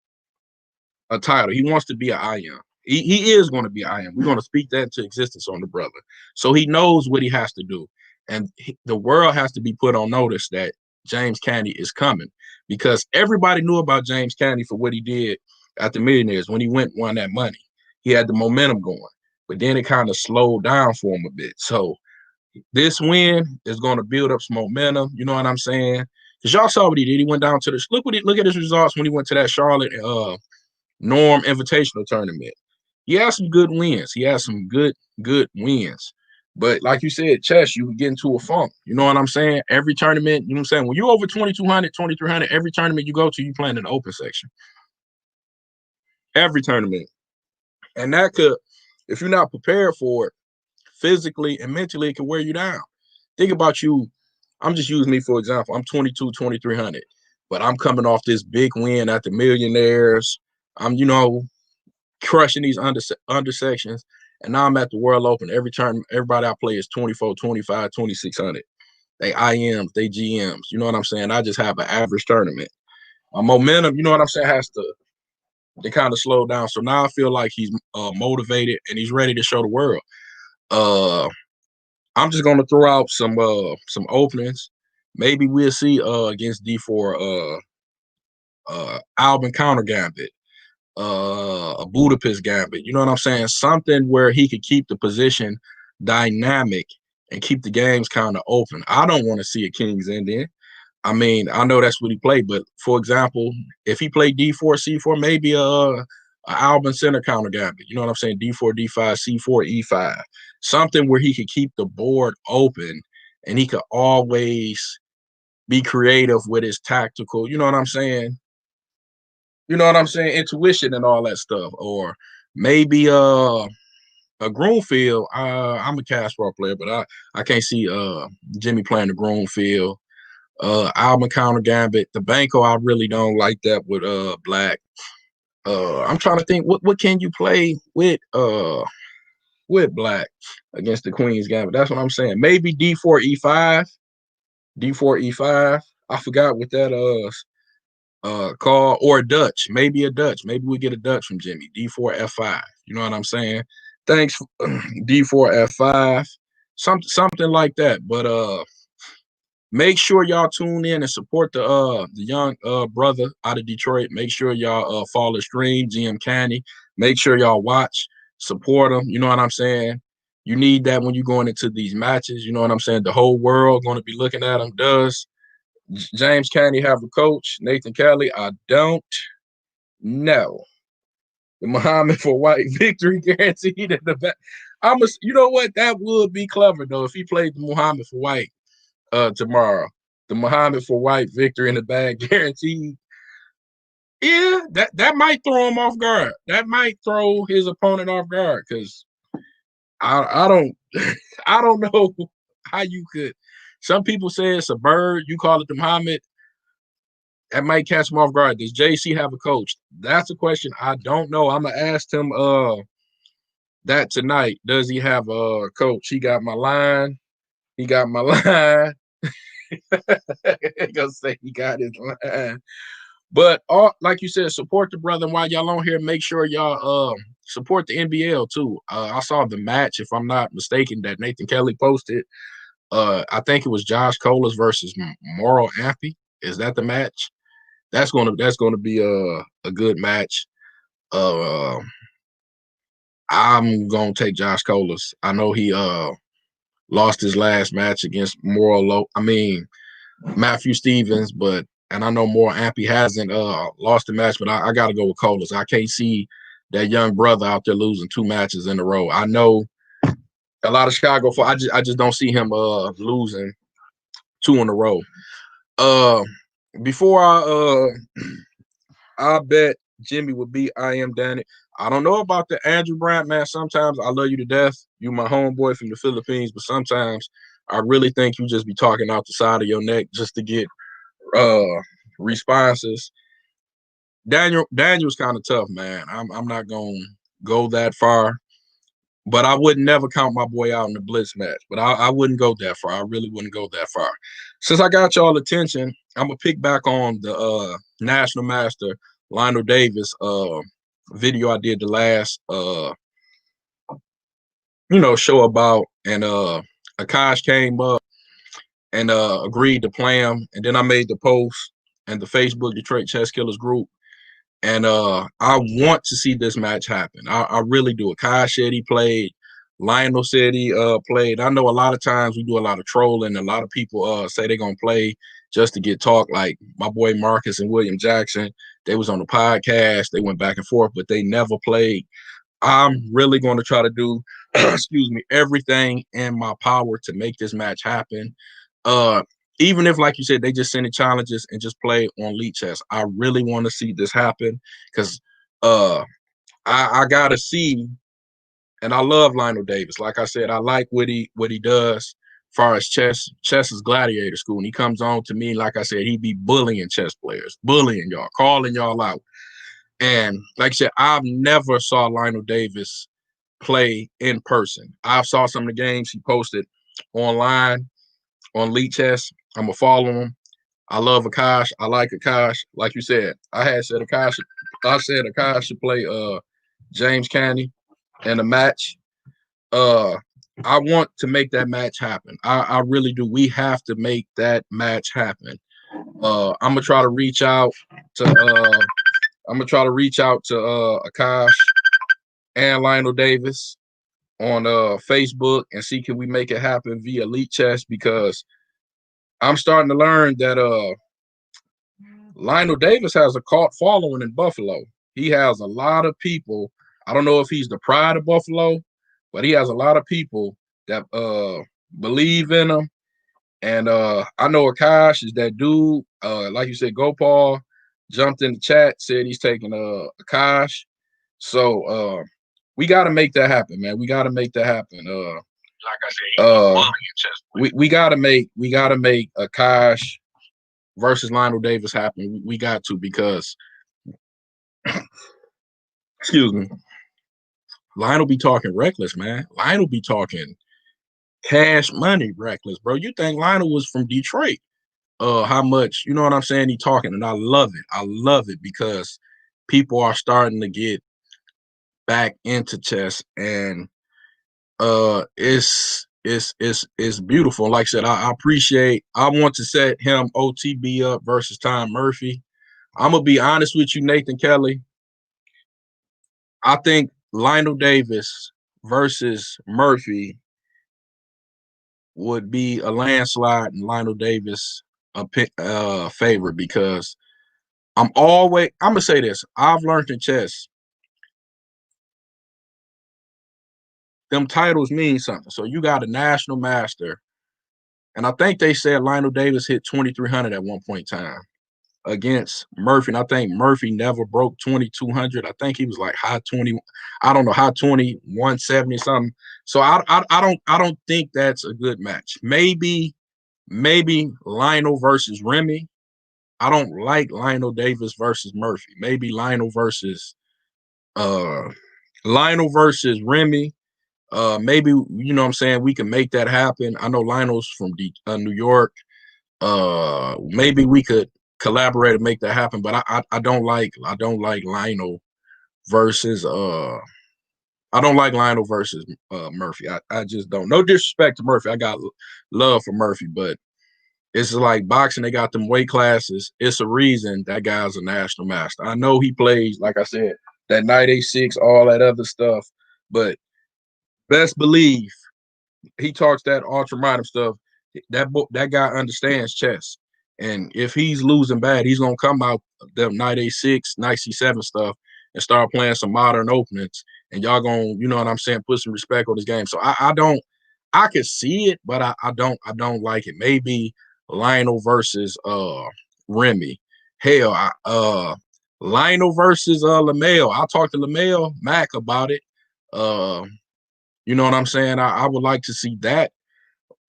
a title. He wants to be an IM. He is going to be IM. We're going to speak that into existence on the brother. So he knows what he has to do, and the world has to be put on notice that James Canty is coming because everybody knew about James Canty for what he did at the Millionaires when he won that money. He had the momentum going, but then it kind of slowed down for him a bit. So this win is going to build up some momentum. You know what I'm saying? Because y'all saw what he did. He went down to the look at his results when he went to that Charlotte Norm Invitational tournament. He had some good wins. He had some good wins. But like you said, chess, you would get into a funk. You know what I'm saying? Every tournament, you know what I'm saying? When you're over 2,200, 2,300, every tournament you go to, you playing in the open section. Every tournament. And that could, if you're not prepared for it, physically and mentally, it can wear you down. Think about you. I'm just using me for example. I'm 22, 2,300, but I'm coming off this big win at the Millionaires. I'm, crushing these under sections, and now I'm at the World Open. Every turn, everybody I play is 24, 25, 2,600. They IMs, they GMs. You know what I'm saying? I just have an average tournament. My momentum, you know what I'm saying, has to kind of slow down. So now I feel like he's motivated and he's ready to show the world. I'm just gonna throw out some openings. Maybe we'll see against D4 Albin counter gambit, a Budapest gambit. You know what I'm saying? Something where he could keep the position dynamic and keep the games kind of open. I don't want to see a King's Indian. I mean, I know that's what he played, but for example, if he played D4, C4, maybe a Albin center counter gambit. You know what I'm saying? D4, D5, C4, E5. Something where he could keep the board open and he could always be creative with his tactical, you know what I'm saying? You know what I'm saying? Intuition and all that stuff. Or maybe a Groomfield. I'm a Kasparov player, but I can't see Jimmy playing the Groomfield. Alvin counter gambit. The Banco, I really don't like that with Black. I'm trying to think what can you play with Black against the Queen's gambit. That's what I'm saying. Maybe D4 E5. D4 E5. I forgot what that call, or a Dutch. Maybe a Dutch. Maybe we get a Dutch from Jimmy. D4 F5. You know what I'm saying? Thanks. D4 F5. Something like that. But make sure y'all tune in and support the young brother out of Detroit. Make sure y'all follow the stream, GM Canty. Make sure y'all watch, support him. You know what I'm saying? You need that when you're going into these matches. You know what I'm saying? The whole world going to be looking at him. James Canty have a coach? Nathan Kelly? I don't know. The Muhammad for White victory guaranteed at the back. You know what? That would be clever though if he played the Muhammad for White tomorrow. The Muhammad for White victory in the bag guaranteed. Yeah, that might throw him off guard. That might throw his opponent off guard because I don't I don't know how you could. Some people say it's a bird. You call it the Muhammad. That might catch him off guard. Does JC have a coach? That's a question I don't know. I'm gonna ask him that tonight. Does he have a coach? He got my line. He got my line. Gonna say he got his line. But like you said, support the brother. And while y'all on here, make sure y'all support the NBL too. I saw the match, if I'm not mistaken, that Nathan Kelly posted. I think it was Josh Colas versus Moral Ampey. Is that the match? That's gonna be a good match. I'm gonna take Josh Colas. I know he lost his last match against Matthew Stevens, and I know Moral Ampey hasn't lost the match, but I gotta go with Colas. I can't see that young brother out there losing 2 matches in a row. I know a lot of Chicago I just don't see him losing 2 in a row. Before I bet Jimmy would beat I Am Danny. I don't know about the Andrew Bryant, man. Sometimes I love you to death. You my homeboy from the Philippines, but sometimes I really think you just be talking out the side of your neck just to get responses. Daniel's kind of tough, man. I'm not gonna go that far, but I would never count my boy out in the blitz match. But I wouldn't go that far. I really wouldn't go that far. Since I got y'all attention, I'm gonna pick back on the National Master Lionel Davis video I did the last show about, and Akash came up and agreed to play him, and then I made the post and the Facebook Detroit Chess Killers group, and I want to see this match happen. I really do. Akash said he played. Lionel said he played. I know a lot of times we do a lot of trolling. A lot of people say they're gonna play just to get talk. Like my boy Marcus and William Jackson, they was on the podcast. They went back and forth, but they never played. I'm really going to try to do, excuse me, everything in my power to make this match happen. Even if, like you said, they just send it challenges and just play on Elite Chess. I really want to see this happen because I gotta see. And I love Lionel Davis. Like I said, I like what he does as far as chess. Chess is gladiator school. And he comes on to me, like I said, he be bullying chess players, bullying y'all, calling y'all out. And like I said, I've never saw Lionel Davis play in person. I saw some of the games he posted online on Elite Chess. I'm going to follow him. I love Akash. I like Akash. Like you said, I said Akash should play James Canty in a match. I want to make that match happen. I really do. We have to make that match happen. I'm gonna try to reach out to Akash and Lionel Davis on Facebook and see can we make it happen via Elite Chess, because I'm starting to learn that Lionel Davis has a cult following in Buffalo. He has a lot of people. I don't know if he's the pride of Buffalo, but he has a lot of people that believe in him. And I know Akash is that dude. Like you said, Gopal jumped in the chat, said he's taking Akash. So we got to make that happen, man. We got to make that happen. Like I said, we got to make Akash versus Lionel Davis happen. We got to, because excuse me, Lionel be talking reckless, man. Lionel be talking cash money reckless, bro. You think Lionel was from Detroit? How much, you know what I'm saying? He talking, and I love it. I love it because people are starting to get back into chess, and it's beautiful. Like I said, I want to set him OTB up versus Tom Murphy. I'm gonna be honest with you, Nathan Kelly. I think Lionel Davis versus Murphy would be a landslide, and Lionel Davis favorite because I'm gonna say this. I've learned in chess, them titles mean something. So you got a national master, and I think they said Lionel Davis hit 2,300 at one point in time against Murphy. And I think Murphy never broke 2,200. I think he was like high 20, I don't know, high 20, 170 something. So I don't think that's a good match. Maybe Lionel versus Remy. I don't like Lionel Davis versus Murphy. Maybe Lionel versus Remy. Maybe, you know what I'm saying, we can make that happen. I know Lionel's from New York. Maybe we could collaborate and make that happen. But I don't like Lionel versus Murphy. I just don't. No disrespect to Murphy. I got love for Murphy, but it's like boxing. They got them weight classes. It's a reason that guy's a national master. I know he plays, like I said, that night A6, all that other stuff, but best believe he talks that ultramodern stuff. That guy understands chess, and if he's losing bad, he's gonna come out them knight A6, knight C7 stuff and start playing some modern openings, and y'all gonna, you know what I'm saying, put some respect on this game. So I don't. I could see it, but I don't like it. Maybe Lionel versus Remy. Hell, Lionel versus LeMail. I'll talk to LeMail Mac about it. You know what I'm saying? I would like to see that.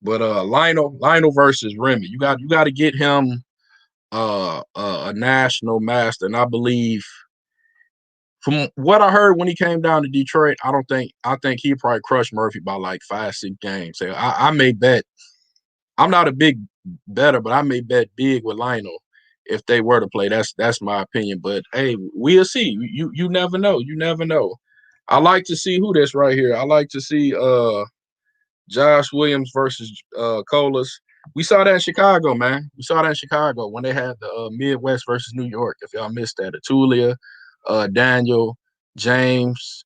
But Lionel versus Remy. You got to get him a national master. And I believe from what I heard when he came down to Detroit, I think he probably crushed Murphy by like 5-6 games. So I may bet. I'm not a big better, but I may bet big with Lionel if they were to play. That's my opinion. But hey, we'll see. You never know. You never know. I like to see who this right here. I like to see Josh Williams versus Colas. We saw that in Chicago, man. We saw that in Chicago when they had the Midwest versus New York. If y'all missed that, Atulia, Daniel, James,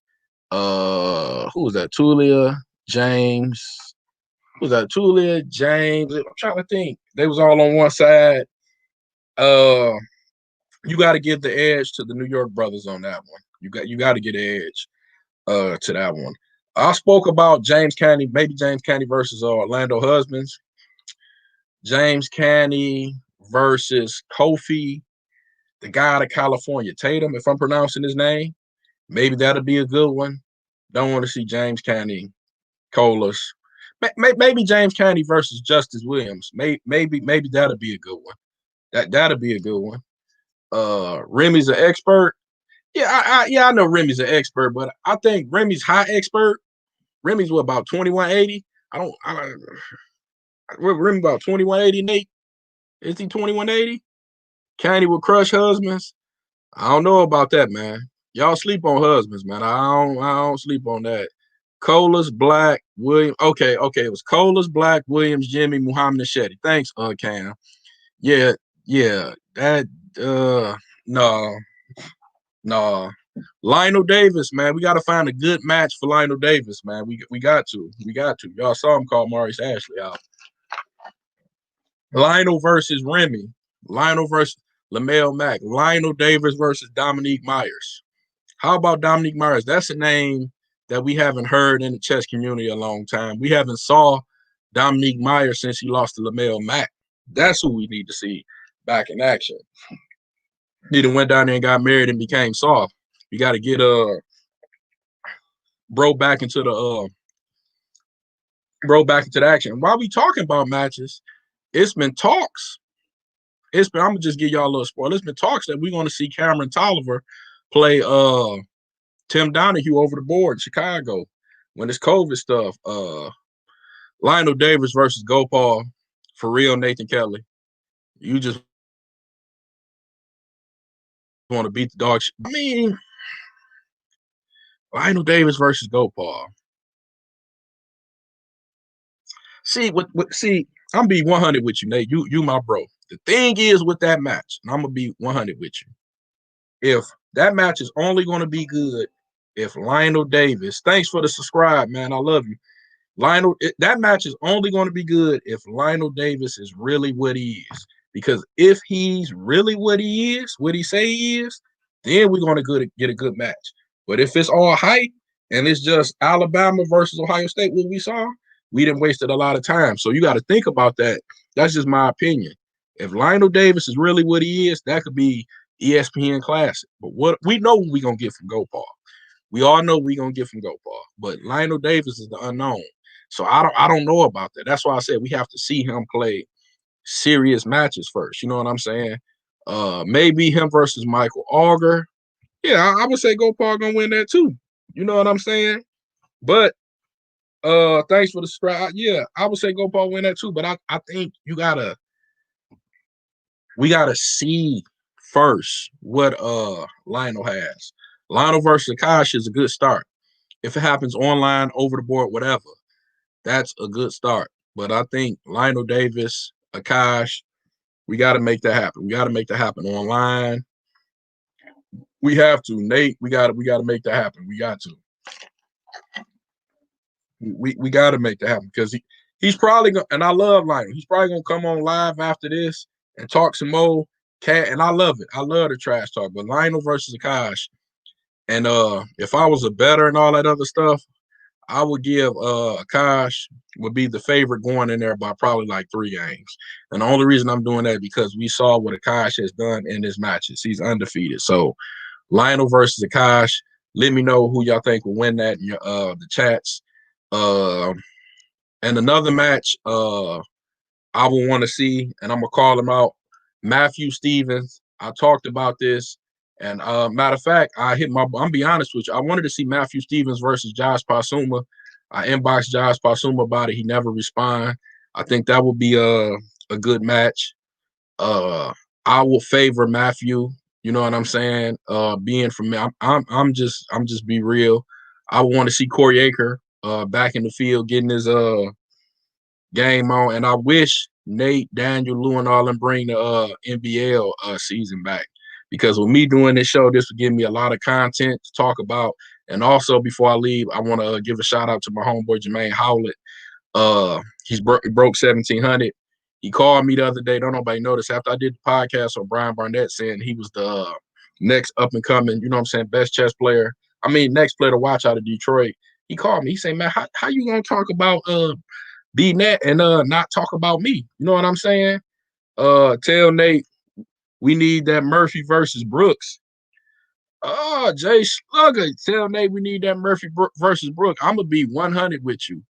who was that? Tulia, James. Who was that? Tulia, James. I'm trying to think. They was all on one side. You got to give the edge to the New York brothers on that one. You got to get an edge to that one. I spoke about James Canty, maybe James Canty versus Orlando Husbands. James Canty versus Kofi, the guy out of California, Tatum, if I'm pronouncing his name. Maybe that'll be a good one. Don't want to see James Canty, Colas. Maybe James Canty versus Justice Williams. Maybe that'll be a good one. That'll be a good one. Remy's an expert. Yeah, I know Remy's an expert, but I think Remy's high expert. Remy's what, about 2180? Remy about 2180, Nate. Is he 2180? Candy will crush husbands. I don't know about that, man. Y'all sleep on husbands, man. I don't sleep on that. Colas, Black, Williams. Okay. It was Colas, Black, Williams, Jimmy, Muhammad, and Shetty. Thanks, Cam. Yeah. That no. Lionel Davis, man. We got to find a good match for Lionel Davis, man. We got to. Y'all saw him call Maurice Ashley out. Lionel versus Remy. Lionel versus LaMelo Mack. Lionel Davis versus Dominique Myers. How about Dominique Myers? That's a name that we haven't heard in the chess community a long time. We haven't saw Dominique Myers since he lost to LaMelo Mack. That's who we need to see back in action. He done went down there and got married and became soft. You got to get bro back into the action. While we talking about matches, it's been talks. I'm gonna just give y'all a little spoiler. It's been talks that we're gonna see Cameron Tolliver play Tim Donahue over the board in Chicago when it's COVID stuff. Lionel Davis versus Gopal, for real, Nathan Kelly. You just want to beat the dog shit. I mean, Lionel Davis versus Gopal. See, I'm be 100 with you, Nate. You my bro. The thing is with that match, and I'm gonna be 100 with you. If that match is only gonna be good if Lionel Davis, thanks for the subscribe, man. I love you. That match is only going to be good if Lionel Davis is really what he is. Because if he's really what he is, what he say he is, then we're going to get a good match. But if it's all hype and it's just Alabama versus Ohio State, what we saw, we didn't wasted a lot of time. So you got to think about that. That's just my opinion. If Lionel Davis is really what he is, that could be ESPN Classic. But what we know we're going to get from Gopal. We all know we're going to get from Gopal. But Lionel Davis is the unknown. So I don't know about that. That's why I said we have to see him play serious matches first. You know what I'm saying? Maybe him versus Michael Auger. Yeah, I would say Gopal gonna win that too. You know what I'm saying? But thanks for the subscribe. Yeah, I would say Gopal win that too. But I think we gotta see first what Lionel has. Lionel versus Akash is a good start. If it happens online, over the board, whatever, that's a good start. But I think Lionel Davis, Akash, we got to make that happen. We got to make that happen online. We have to, Nate. We got to make that happen. We got to. We got to make that happen because he's probably going. And I love Lionel. He's probably gonna come on live after this and talk some more cat. And I love it. I love the trash talk. But Lionel versus Akash. And if I was a better and all that other stuff, I would give Akash would be the favorite going in there by probably like 3 games. And the only reason I'm doing that because we saw what Akash has done in his matches. He's undefeated. So Lionel versus Akash. Let me know who y'all think will win that in your the chats. And another match I would want to see, and I'm gonna call him out, Matthew Stevens. I talked about this. And matter of fact, I'm be honest with you. I wanted to see Matthew Stevens versus Josh Pasuma. I inboxed Josh Pasuma about it. He never responded. I think that would be a good match. I will favor Matthew. You know what I'm saying? Being from me, I'm just be real. I want to see Corey Aker back in the field, getting his game on, and I wish Nate, Daniel, Lou, and all them bring the NBL season back. Because with me doing this show, this will give me a lot of content to talk about. And also, before I leave, I want to give a shout out to my homeboy Jermaine Howlett. He broke 1,700. He called me the other day. Don't nobody notice. After I did the podcast on Brian Barnett saying he was the next up and coming, you know what I'm saying, best chess player. I mean, next player to watch out of Detroit. He called me. He said, man, how you gonna talk about B-Net and not talk about me? You know what I'm saying? Tell Nate we need that Murphy versus Brooks. Oh, Jay Slugger, tell Nate we need that Murphy versus Brooks. I'm gonna be 100 with you.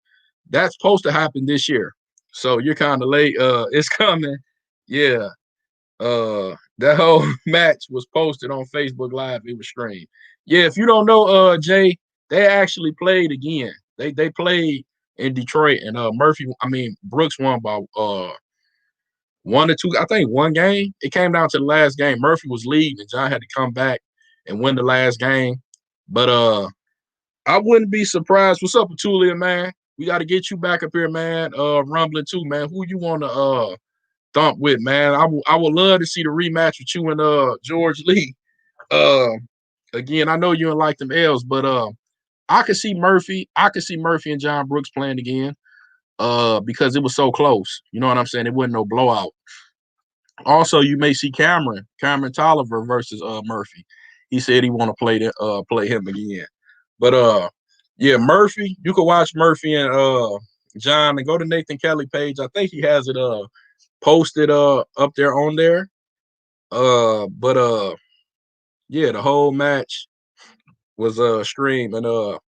That's supposed to happen this year. So you're kind of late. It's coming. Yeah. That whole match was posted on Facebook Live. It was streamed. Yeah, if you don't know, Jay, they actually played again. They played in Detroit, and Brooks won by 1 or 2, I think 1 game. It came down to the last game. Murphy was leading, and John had to come back and win the last game. But I wouldn't be surprised. What's up, Petulia, man? We got to get you back up here, man. Rumbling too, man. Who you want to thump with, man? I would love to see the rematch with you and George Lee. Again, I know you don't like them L's, but I could see Murphy. I could see Murphy and John Brooks playing again. Because it was so close. You know what I'm saying? It wasn't no blowout. Also, you may see Cameron Tolliver versus Murphy. He said he want to play him again. But yeah, Murphy, you could watch Murphy and John and go to Nathan Kelly page. I think he has it posted up there on there. But yeah, the whole match was streamed, and I'm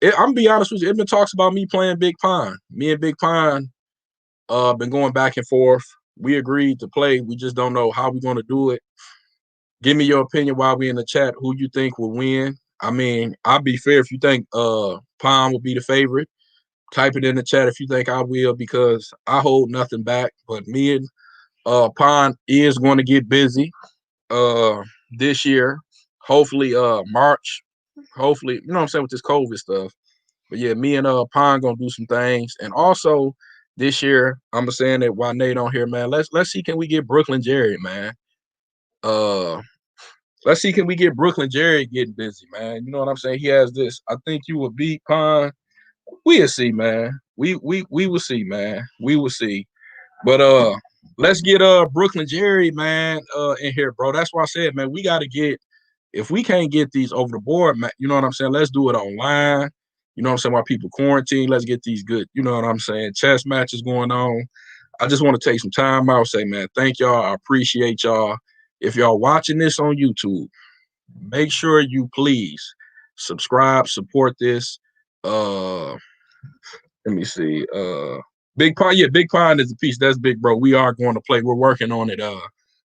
gonna be honest with you, it been talks about me playing Big Pine. Me and Big Pine been going back and forth. We agreed to play. We just don't know how we're gonna do it. Give me your opinion while we in the chat. Who you think will win? I mean, I'll be fair if you think Pine will be the favorite. Type it in the chat if you think I will, because I hold nothing back. But me and Pine is going to get busy this year. Hopefully March. Hopefully, you know what I'm saying, with this COVID stuff. But yeah, me and Pine gonna do some things. And also this year, I'm saying that while Nate on here, man, let's see, can we get Brooklyn Jerry, man? Let's see, can we get Brooklyn Jerry getting busy, man? You know what I'm saying? He has this. I think you will beat Pine. We'll see, man. We will see, man. We will see. But let's get Brooklyn Jerry, man, in here, bro. That's why I said, man, we got to get, if we can't get these over the board, man, you know what I'm saying? Let's do it online. You know what I'm saying? While people quarantine, let's get these good, you know what I'm saying, chess matches going on. I just want to take some time out, say, man, thank y'all. I appreciate y'all. If y'all watching this on YouTube, make sure you please subscribe, support this. Let me see. Big Pine, yeah, Big Pine is a piece. That's big, bro. We are going to play. We're working on it.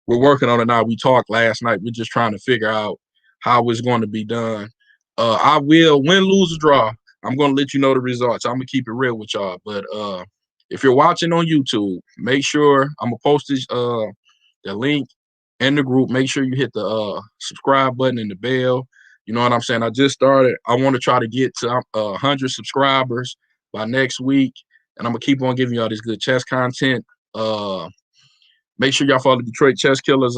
We're working on it now. We talked last night. We're just trying to figure out how it's going to be done. I will win, lose, or draw. I'm going to let you know the results. I'm gonna keep it real with y'all. But if you're watching on YouTube, make sure I'm gonna post this the link in the group. Make sure you hit the subscribe button and the bell. You know what I'm saying? I just started. I want to try to get to 100 subscribers by next week, and I'm gonna keep on giving y'all this good chess content. Make sure y'all follow Detroit Chess Killers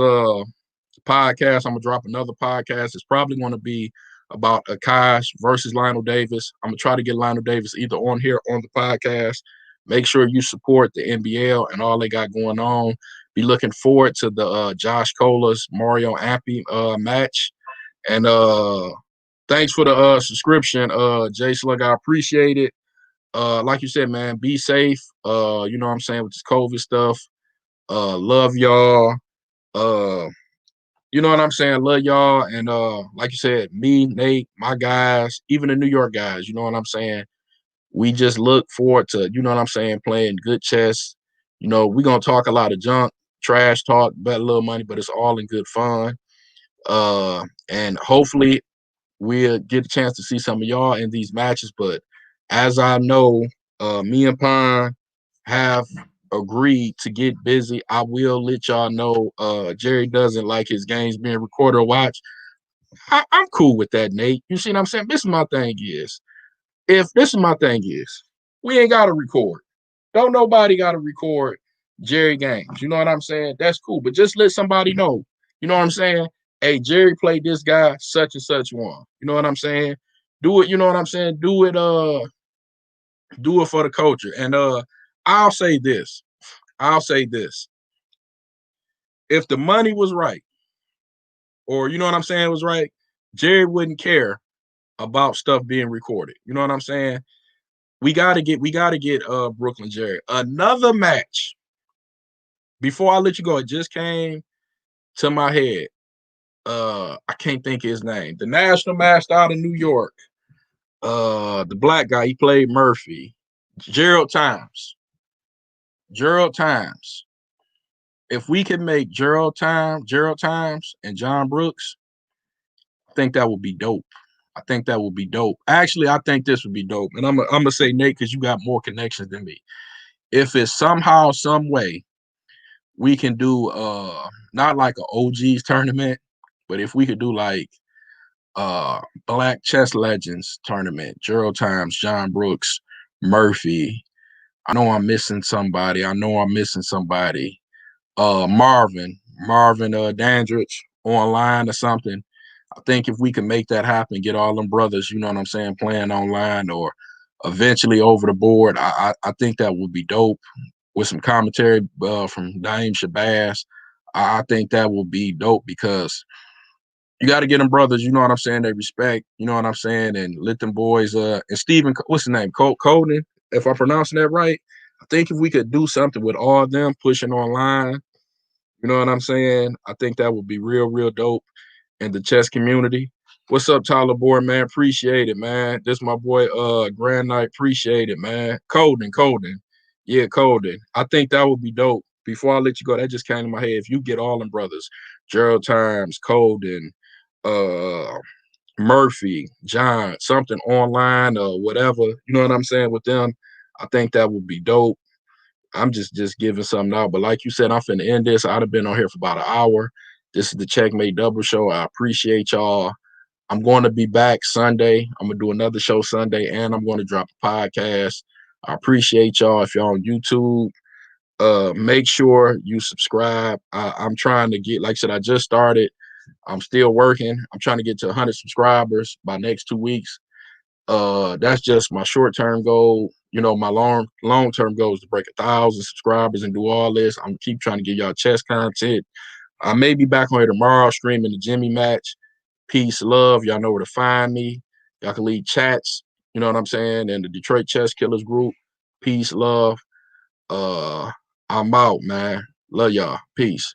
podcast. I'm gonna drop another podcast. It's probably gonna be about Akash versus Lionel Davis. I'm gonna try to get Lionel Davis either on here or on the podcast. Make sure you support the NBL and all they got going on. Be looking forward to the Josh Colas Mario Ampi match. And thanks for the subscription, Jay Slug. I appreciate it. Like you said, man, be safe. You know what I'm saying, with this COVID stuff. Love y'all. You know what I'm saying? Love y'all. And like you said, me, Nate, my guys, even the New York guys, you know what I'm saying? We just look forward to, you know what I'm saying, playing good chess. You know, we're gonna talk a lot of junk, trash talk, bet a little money, but it's all in good fun. And hopefully we'll get a chance to see some of y'all in these matches. But as I know, me and Pine have agreed to get busy. I will let y'all know. Jerry doesn't like his games being recorded or watched. I'm cool with that, Nate. You see what I'm saying? This is my thing is, we ain't gotta record. Don't nobody gotta record Jerry games. You know what I'm saying? That's cool. But just let somebody know. You know what I'm saying? Hey, Jerry played this guy, such and such one. You know what I'm saying? Do it, you know what I'm saying? Do it for the culture. And I'll say this. If the money was right, or you know what I'm saying was right, Jerry wouldn't care about stuff being recorded. You know what I'm saying? We gotta get Brooklyn Jerry. Another match. Before I let you go, it just came to my head. I can't think of his name. The national master out of New York. The black guy, he played Murphy. Gerald Times. If we could make Gerald Times and John Brooks, I think that would be dope. Actually, I think this would be dope. And I'm gonna say, Nate, because you got more connections than me. If it's somehow, some way, we can do not like an OGs tournament, but if we could do like Black Chess Legends tournament, Gerald Times, John Brooks, Murphy. I know I'm missing somebody. Marvin Dandridge online or something. I think if we can make that happen, get all them brothers, you know what I'm saying, playing online or eventually over the board, I think that would be dope with some commentary from Daim Shabazz. I think that will be dope because you got to get them brothers, you know what I'm saying, they respect, you know what I'm saying, and let them boys, and Stephen, what's his name, Colden, if I'm pronouncing that right. I think if we could do something with all of them pushing online, you know what I'm saying, I think that would be real, real dope in the chess community. What's up, Tyler Board, man? Appreciate it, man. This my boy, Grand Knight. Appreciate it, man. Colden. Yeah, Colden. I think that would be dope. Before I let you go, that just came to my head. If you get all them brothers, Gerald Times, Colden, Murphy, John, something online or whatever, you know what I'm saying, with them, I think that would be dope. I'm just giving something out. But like you said, I'm finna end this. I'd have been on here for about an hour. This is the Checkmate Double show. I appreciate y'all. I'm going to be back Sunday. I'm going to do another show Sunday, and I'm going to drop a podcast. I appreciate y'all. If y'all on YouTube, make sure you subscribe. I'm trying to get, like I said, I just started. I'm still working. I'm trying to get to 100 subscribers by next 2 weeks. That's just my short-term goal. You know, my long-term goal is to break 1,000 subscribers and do all this. I'm keep trying to give y'all chess content. I may be back on here tomorrow streaming the Jimmy match. Peace, love. Y'all know where to find me. Y'all can leave chats. You know what I'm saying? And the Detroit Chess Killers group. Peace, love. I'm out, man. Love y'all. Peace.